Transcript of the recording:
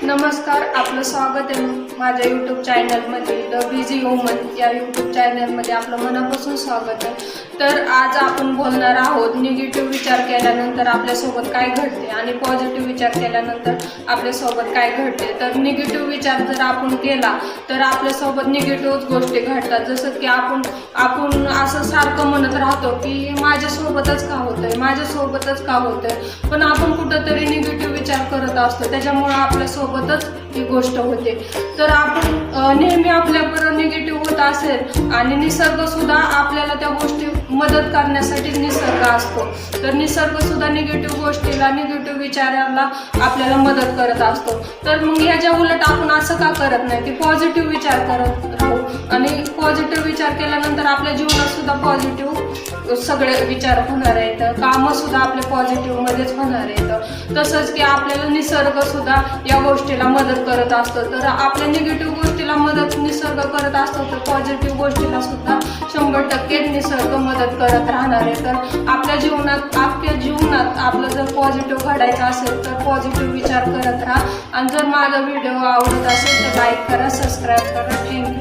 नमस्कार, आपलं स्वागत आहे माझ्या यूट्यूब चॅनलमध्ये द बिझी वुमन या यूट्यूब चॅनलमध्ये आपलं मनापासून स्वागत आहे। तर आज आपण बोलणार आहोत निगेटिव्ह विचार केल्यानंतर आपल्यासोबत काय घडते आणि पॉझिटिव्ह विचार केल्यानंतर आपल्यासोबत काय घडते। तर निगेटिव्ह विचार जर आपण केला तर आपल्यासोबत निगेटिव्हच गोष्टी घडतात। जसं की आपण असं सारखं म्हणत राहतो की माझ्यासोबतच का होतंय, माझ्यासोबतच का होतंय, पण आपण कुठंतरी निगेटिव्ह विचार करत असतो, त्याच्यामुळे आपल्यासोबतच ही गोष्ट होते। तर आपण नेहमी आपल्याबरोबर निगेटिव्ह होत असेल आणि निसर्ग सुद्धा आपल्याला त्या गोष्टी मदत करण्यासाठी निसर्ग असतो, तर निसर्ग सुद्धा निगेटिव्ह गोष्टीला, निगेटिव्ह विचाराला आपल्याला मदत करत असतो। तर मग याच्या उलट आपण असं का करत नाही की पॉझिटिव्ह विचार करत राहू आणि पॉझिटिव्ह विचार केल्यानंतर आपल्या जीवनात सुद्धा पॉझिटिव्ह सगळे विचार होणार आहेत, कामं सुद्धा आपले पॉझिटिव्ह मध्येच होणार आहेत। तसंच की आपल्याला निसर्ग सुद्धा या गोष्टीला मदत करत असतो। तर आपल्या निगेटिव्ह गोष्टीला मदत निसर्ग करत असतो, तर पॉझिटिव्ह गोष्टीला सुद्धा 100% निसर्ग मदत करत राहणार आहे। तर आपल्या जीवनात, आपल्या जीवनात आपलं जर पॉझिटिव्ह घडायचं असेल तर पॉझिटिव्ह विचार करत राहा। आणि जर माझा व्हिडिओ आवडत असेल तर लाईक करा, सबस्क्राईब करा। थँक्यू।